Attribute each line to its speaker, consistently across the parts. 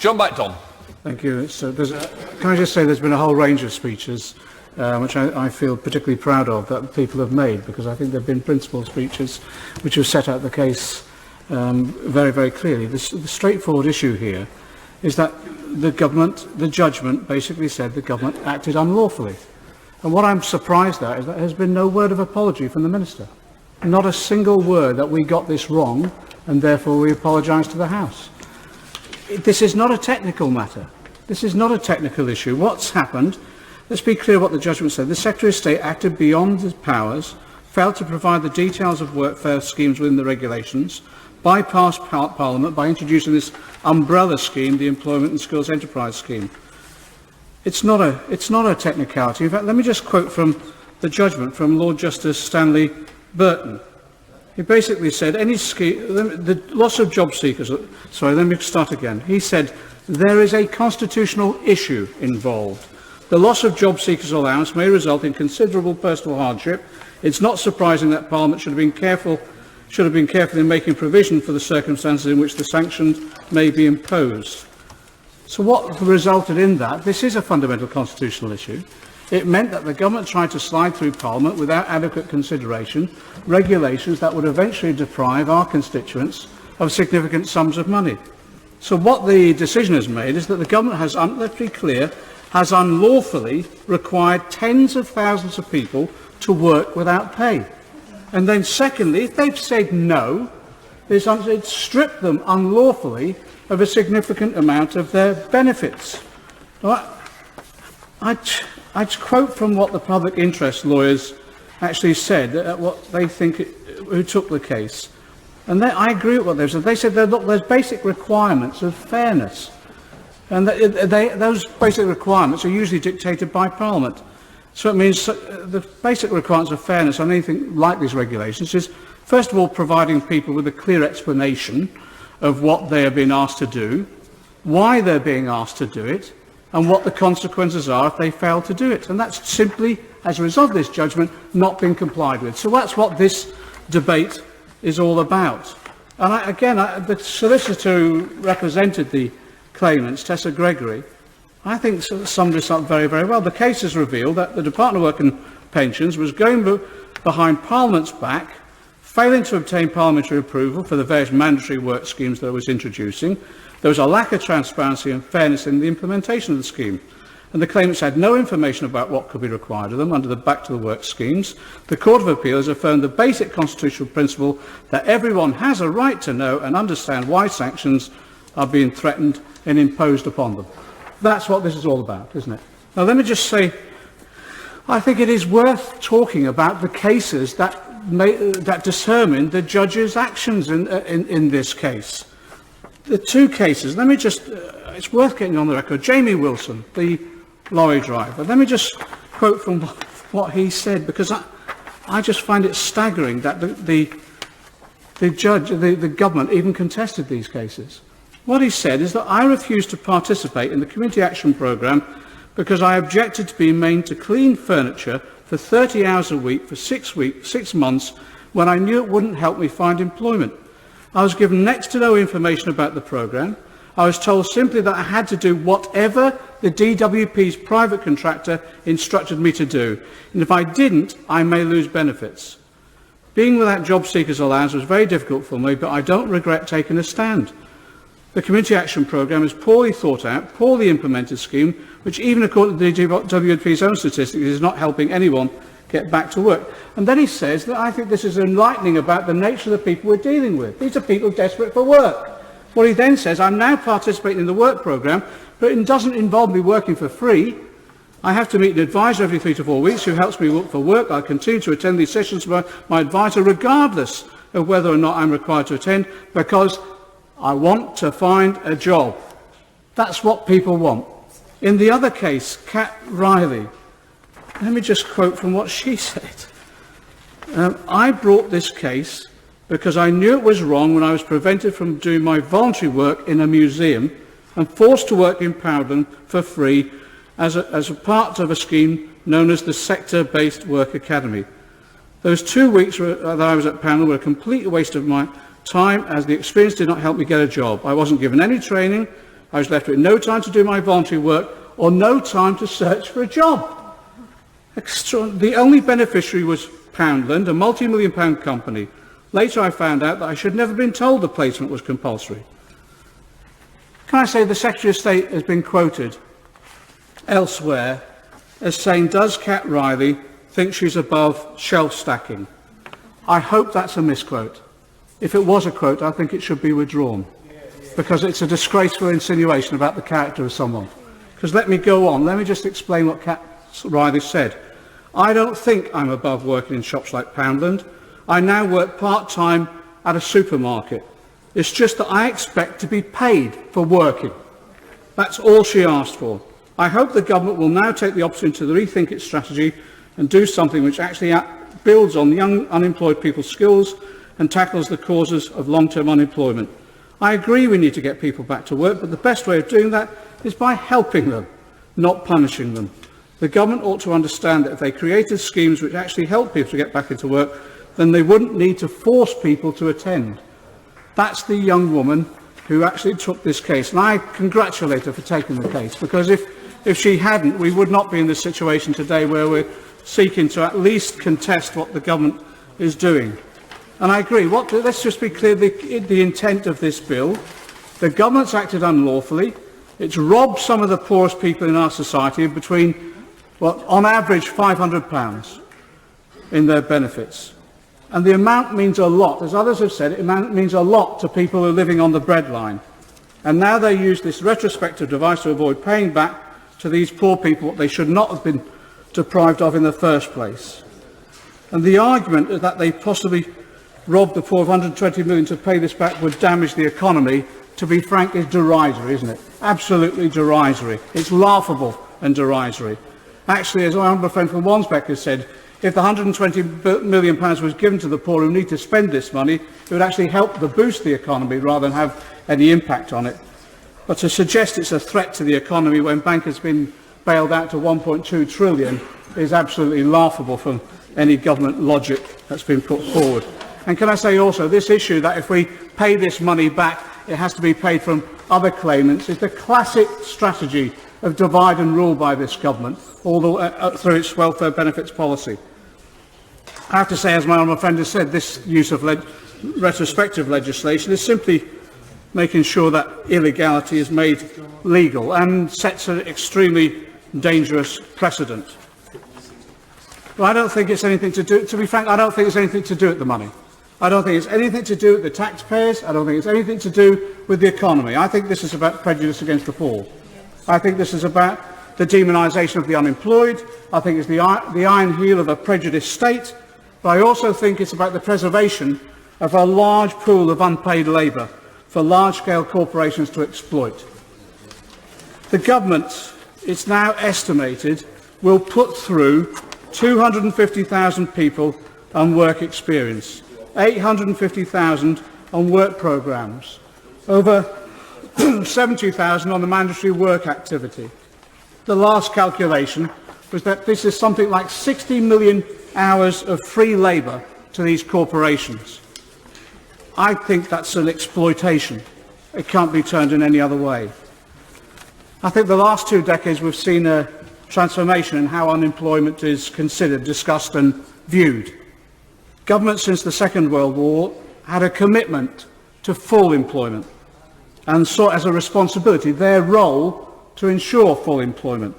Speaker 1: John Backton.
Speaker 2: Thank you. So can I just say there's been a whole range of speeches which I feel particularly proud of that people have made, because I think they've been principled speeches which have set out the case very, very clearly. The straightforward issue here is that the judgment basically said the government acted unlawfully. And what I'm surprised at is that there has been no word of apology from the Minister. Not a single word that we got this wrong and therefore we apologise to the House. This is not a technical matter. This is not a technical issue. What's happened, let's be clear what the judgment said. The Secretary of State acted beyond his powers, failed to provide the details of workfare schemes within the regulations, bypassed Parliament by introducing this umbrella scheme, the Employment and Skills Enterprise Scheme. It's not a technicality. In fact, let me just quote from the judgment from Lord Justice Stanley Burton. He basically said, any scheme, the loss of job seekers, sorry, let me start again. He said, there is a constitutional issue involved. The loss of job seekers allowance may result in considerable personal hardship. It's not surprising that Parliament should have been careful in making provision for the circumstances in which the sanctions may be imposed. So what resulted in that? This is a fundamental constitutional issue. It meant that the government tried to slide through Parliament without adequate consideration regulations that would eventually deprive our constituents of significant sums of money. So what the decision has made is that the government has, let's be clear, has unlawfully required tens of thousands of people to work without pay. And then secondly, if they've said no, it's stripped them unlawfully of a significant amount of their benefits. I'd quote from what the public interest lawyers actually said, what they think, who took the case. And I agree with what they've said. They said there's basic requirements of fairness. And those basic requirements are usually dictated by Parliament. So it means the basic requirements of fairness on anything like these regulations is, first of all, providing people with a clear explanation of what they are being asked to do, why they're being asked to do it, and what the consequences are if they fail to do it. And that's simply, as a result of this judgment, not been complied with. So that's what this debate is all about. And the solicitor who represented the claimants, Tessa Gregory, I think summed this up very, very well. The case has revealed that the Department of Work and Pensions was going behind Parliament's back, failing to obtain parliamentary approval for the various mandatory work schemes that it was introducing. There was a lack of transparency and fairness in the implementation of the scheme. And the claimants had no information about what could be required of them under the Back to the Work schemes. The Court of Appeal has affirmed the basic constitutional principle that everyone has a right to know and understand why sanctions are being threatened and imposed upon them. That's what this is all about, isn't it? Now, let me just say, I think it is worth talking about the cases that determine the judge's actions in this case. The two cases, let me just, it's worth getting on the record. Jamie Wilson, the lorry driver, let me just quote from what he said, because I just find it staggering that the government even contested these cases. What he said is that I refused to participate in the Community Action Programme because I objected to being made to clean furniture for 30 hours a week for 6 months when I knew it wouldn't help me find employment. I was given next to no information about the programme. I was told simply that I had to do whatever the DWP's private contractor instructed me to do, and if I didn't, I may lose benefits. Being without job seekers allowance was very difficult for me, but I don't regret taking a stand. The Community Action Programme is poorly thought out, poorly implemented scheme, which even according to the DWP's own statistics is not helping anyone get back to work. And then he says that I think this is enlightening about the nature of the people we're dealing with. These are people desperate for work. Well, he then says, I'm now participating in the work programme, but it doesn't involve me working for free. I have to meet an advisor every 3 to 4 weeks who helps me look for work. I continue to attend these sessions with my advisor regardless of whether or not I'm required to attend, because I want to find a job. That's what people want. In the other case, Kat Riley, let me just quote from what she said. I brought this case because I knew it was wrong when I was prevented from doing my voluntary work in a museum and forced to work in Powden for free as a part of a scheme known as the Sector-Based Work Academy. Those 2 weeks that I was at Powden were a complete waste of my time, as the experience did not help me get a job. I wasn't given any training, I was left with no time to do my voluntary work or no time to search for a job. The only beneficiary was Poundland, a multi-million-pound company. Later I found out that I should never have been told the placement was compulsory. Can I say the Secretary of State has been quoted elsewhere as saying, does Cat Riley think she's above shelf stacking? I hope that's a misquote. If it was a quote, I think it should be withdrawn, because it's a disgraceful insinuation about the character of someone. Because let me go on, let me just explain what Cat Riley said. I don't think I'm above working in shops like Poundland. I now work part-time at a supermarket. It's just that I expect to be paid for working. That's all she asked for. I hope the government will now take the opportunity to rethink its strategy and do something which actually builds on young unemployed people's skills and tackles the causes of long-term unemployment. I agree we need to get people back to work, but the best way of doing that is by helping them, not punishing them. The government ought to understand that if they created schemes which actually help people to get back into work, then they wouldn't need to force people to attend. That's the young woman who actually took this case, and I congratulate her for taking the case, because if she hadn't, we would not be in this situation today where we're seeking to at least contest what the government is doing. And I agree. Let's just be clear, the intent of this bill. The government's acted unlawfully. It's robbed some of the poorest people in our society of between, well, on average, £500 in their benefits. And the amount means a lot. As others have said, it means a lot to people who are living on the breadline. And now they use this retrospective device to avoid paying back to these poor people what they should not have been deprived of in the first place. And the argument is that they possibly robbed the poor of 120 million to pay this back would damage the economy, to be frank, is derisory, isn't it? Absolutely derisory. It's laughable and derisory. Actually, as our honourable friend from Wansbeck has said, if the £120 million was given to the poor who need to spend this money, it would actually help to boost the economy rather than have any impact on it. But to suggest it's a threat to the economy when bankers have been bailed out to 1.2 trillion is absolutely laughable from any government logic that's been put forward. And can I say also, this issue that if we pay this money back, it has to be paid from other claimants, is the classic strategy of divide and rule by this government, through its welfare benefits policy. I have to say, as my honourable friend has said, this use of retrospective legislation is simply making sure that illegality is made legal and sets an extremely dangerous precedent. But I don't think it's anything to do, to be frank, I don't think it's anything to do with the money. I don't think it's anything to do with the taxpayers. I don't think it's anything to do with the economy. I think this is about prejudice against the poor. I think this is about the demonisation of the unemployed. I think it's the iron heel of a prejudiced state. But I also think it's about the preservation of a large pool of unpaid labour for large-scale corporations to exploit. The government, it's now estimated, will put through 250,000 people on work experience, 850,000 on work programmes, over 70,000 on the mandatory work activity. The last calculation was that this is something like 60 million hours of free labour to these corporations. I think that's an exploitation. It can't be turned in any other way. I think the last 2 decades we've seen a transformation in how unemployment is considered, discussed and viewed. Governments since the Second World War had a commitment to full employment and saw as a responsibility their role to ensure full employment.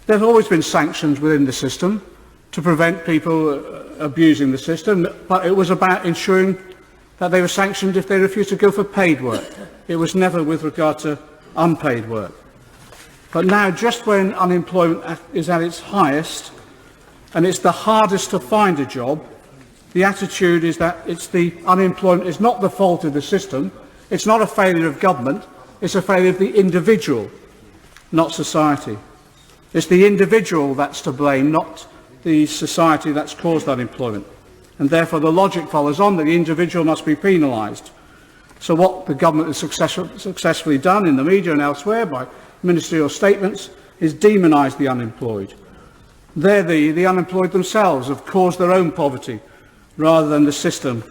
Speaker 2: There have always been sanctions within the system to prevent people abusing the system, but it was about ensuring that they were sanctioned if they refused to go for paid work. It was never with regard to unpaid work. But now, just when unemployment is at its highest and it's the hardest to find a job, the attitude is that unemployment is not the fault of the system, it's not a failure of government, it's a failure of the individual, not society. It's the individual that's to blame, not the society that's caused unemployment. And therefore the logic follows on that the individual must be penalised. So what the government has successfully done in the media and elsewhere by ministerial statements is demonise the unemployed. The unemployed themselves have caused their own poverty rather than the system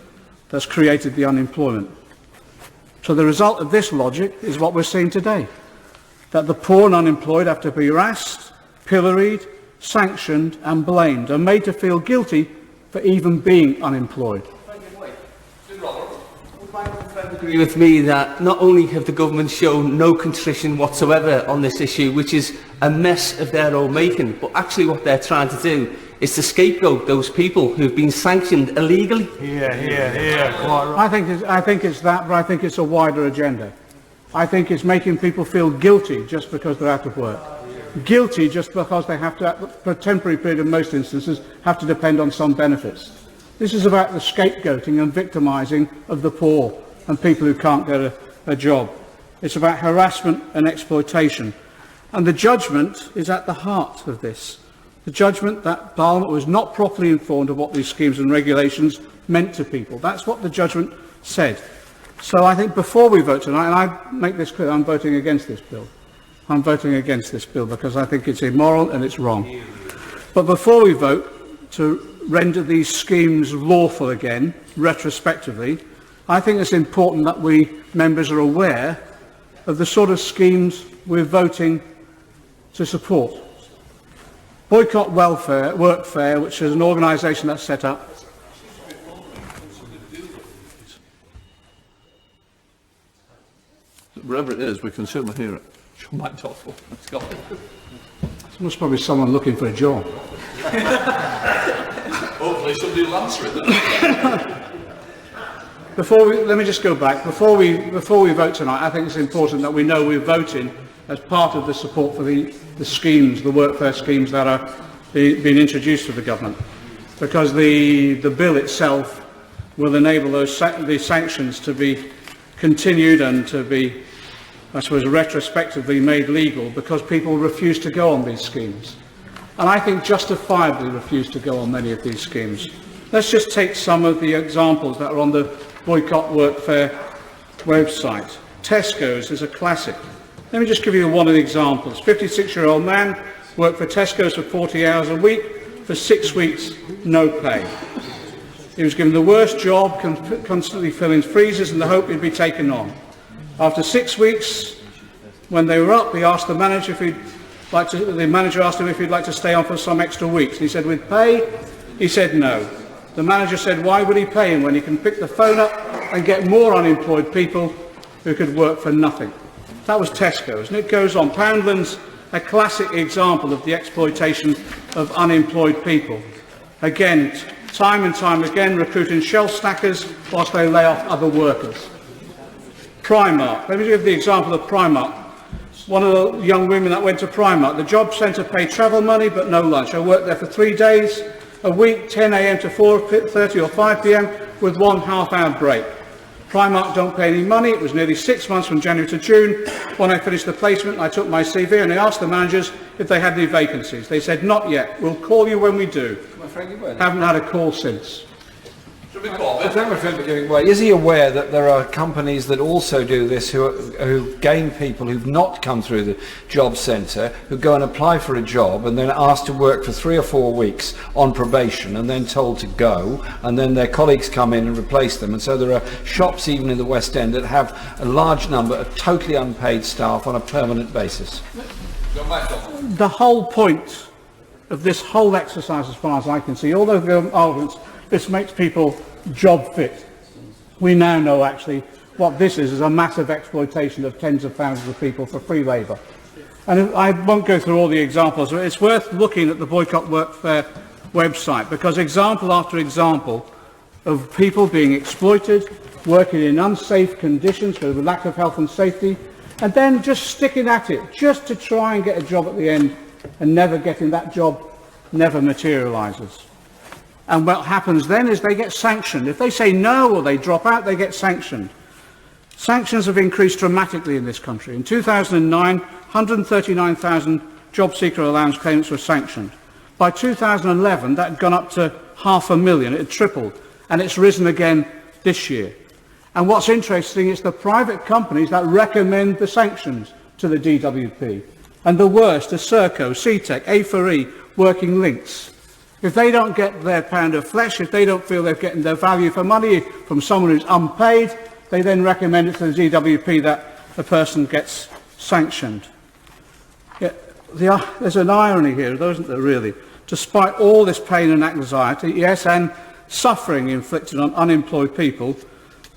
Speaker 2: that's created the unemployment. So the result of this logic is what we're seeing today, that the poor and unemployed have to be harassed, pilloried, sanctioned and blamed and made to feel guilty for even being unemployed.
Speaker 1: Would my friend agree with me that not only have the government shown no contrition whatsoever on this issue, which is a mess of their own making, but actually what they're trying to do is to scapegoat those people who've been sanctioned illegally?
Speaker 2: Quite right. I think it's that, but I think it's a wider agenda. I think it's making people feel guilty just because they're out of work. Guilty just because they have to, for a temporary period in most instances, have to depend on some benefits. This is about the scapegoating and victimising of the poor and people who can't get a job. It's about harassment and exploitation. And the judgment is at the heart of this. The judgment that Parliament was not properly informed of what these schemes and regulations meant to people. That's what the judgment said. So I think before we vote tonight, and I make this clear, I'm voting against this bill. I'm voting against this bill because I think it's immoral and it's wrong. But before we vote to render these schemes lawful again, retrospectively, I think it's important that we members are aware of the sort of schemes we're voting to support. Boycott Welfare, Workfare, which is an organisation that's set up.
Speaker 3: Wherever it is, we can certainly hear it. McDonnell. Let's go.
Speaker 2: There must probably someone looking for a job.
Speaker 3: Hopefully somebody will answer it then.
Speaker 2: Let me just go back. Before we vote tonight, I think it's important that we know we're voting as part of the support for the schemes, the workfare schemes that are being introduced to the government, because the bill itself will enable these sanctions to be continued and to be, I suppose, retrospectively made legal because people refuse to go on these schemes. And I think justifiably refuse to go on many of these schemes. Let's just take some of the examples that are on the Boycott Workfare website. Tesco's is a classic. Let me just give you one of the examples. 56-year-old man worked for Tesco's for 40 hours a week for 6 weeks, no pay. He was given the worst job, constantly filling freezers in the hope he'd be taken on. After 6 weeks, when they were up, he asked the manager if the manager asked him if he'd like to stay on for some extra weeks. And he said, with pay? He said no. The manager said, why would he pay him when he can pick the phone up and get more unemployed people who could work for nothing? That was Tesco's. And it goes on. Poundland's a classic example of the exploitation of unemployed people. Again, time and time again, recruiting shelf stackers whilst they lay off other workers. Primark. Let me give the example of Primark. One of the young women that went to Primark, the job centre paid travel money but no lunch. I worked there for 3 days a week, 10 a.m. to 4:30 or 5 p.m. with 1 half-hour break. Primark don't pay any money. It was nearly 6 months from January to June. When I finished the placement, I took my CV and I asked the managers if they had any vacancies. They said, not yet. We'll call you when we do. Haven't had a call since.
Speaker 4: Is he aware that there are companies that also do this who gain people who've not come through the job centre, who go and apply for a job and then asked to work for 3 or 4 weeks on probation and then told to go, and then their colleagues come in and replace them? And so there are shops even in the West End that have a large number of totally unpaid staff on a permanent basis.
Speaker 2: The whole point of this whole exercise, as far as I can see, although there are arguments, this makes people job fit. We now know actually what this is a massive exploitation of tens of thousands of people for free labour. And I won't go through all the examples, but it's worth looking at the Boycott Workfare website, because example after example of people being exploited, working in unsafe conditions with lack of health and safety, and then just sticking at it, just to try and get a job at the end, and never getting that job, never materialises. And what happens then is they get sanctioned. If they say no or they drop out, they get sanctioned. Sanctions have increased dramatically in this country. In 2009, 139,000 job seeker allowance claimants were sanctioned. By 2011, that had gone up to 500,000. It had tripled. And it's risen again this year. And what's interesting is the private companies that recommend the sanctions to the DWP. And the worst are Serco, CTEC, A4E, Working Links. If they don't get their pound of flesh, if they don't feel they're getting their value for money from someone who's unpaid, they then recommend it to the DWP that a person gets sanctioned. Yet, there's an irony here, though, isn't there, really? Despite all this pain and anxiety, yes, and suffering inflicted on unemployed people,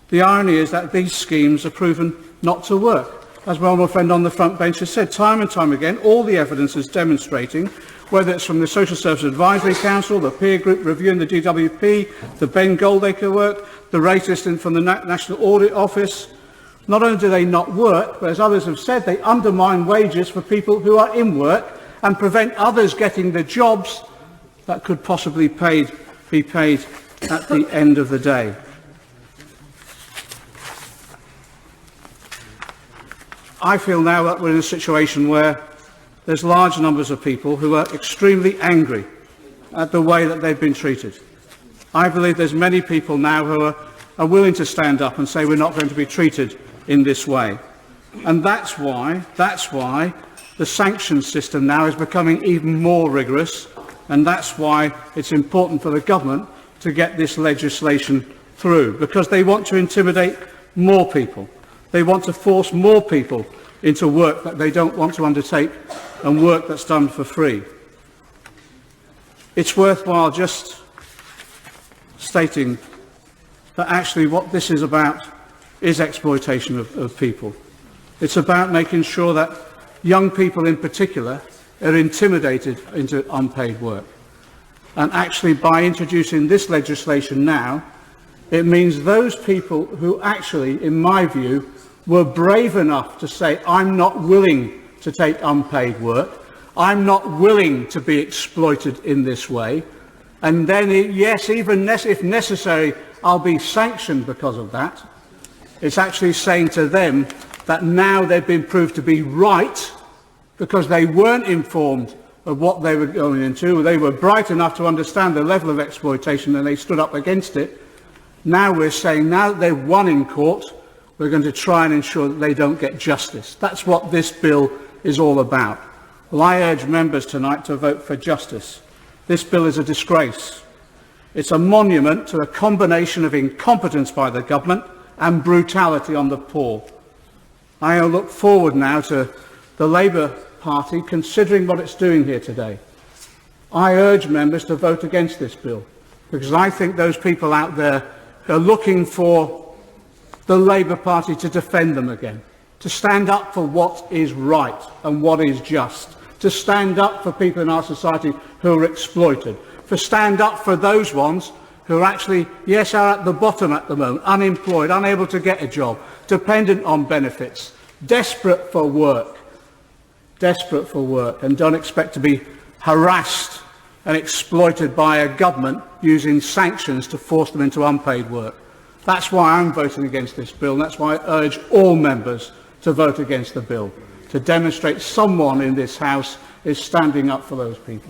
Speaker 2: the irony is that these schemes are proven not to work. As my honourable friend on the front bench has said time and time again, all the evidence is demonstrating, whether it's from the Social Service Advisory Council, the peer group reviewing the DWP, the Ben Goldacre work, the latest from the National Audit Office, not only do they not work, but as others have said, they undermine wages for people who are in work and prevent others getting the jobs that could possibly be paid at the end of the day. I feel now that we're in a situation where there's large numbers of people who are extremely angry at the way that they've been treated. I believe there's many people now who are willing to stand up and say we're not going to be treated in this way. And that's why the sanctions system now is becoming even more rigorous, and that's why it's important for the government to get this legislation through, because they want to intimidate more people. They want to force more people into work that they don't want to undertake and work that's done for free. It's worthwhile just stating that actually what this is about is exploitation of people. It's about making sure that young people in particular are intimidated into unpaid work. And actually by introducing this legislation now, it means those people who actually, in my view, were brave enough to say, I'm not willing to take unpaid work, I'm not willing to be exploited in this way, and then, yes, even if necessary, I'll be sanctioned because of that. It's actually saying to them that now they've been proved to be right because they weren't informed of what they were going into. They were bright enough to understand the level of exploitation and they stood up against it. Now we're saying, now that they've won in court, we're going to try and ensure that they don't get justice. That's what this bill is all about. Well, I urge members tonight to vote for justice. This bill is a disgrace. It's a monument to a combination of incompetence by the government and brutality on the poor. I look forward now to the Labour Party considering what it's doing here today. I urge members to vote against this bill because I think those people out there are looking for the Labour Party to defend them again, to stand up for what is right and what is just, to stand up for people in our society who are exploited, to stand up for those ones who are actually, yes, are at the bottom at the moment, unemployed, unable to get a job, dependent on benefits, desperate for work, and don't expect to be harassed and exploited by a government using sanctions to force them into unpaid work. That's why I'm voting against this bill, and that's why I urge all members to vote against the bill, to demonstrate someone in this House is standing up for those people.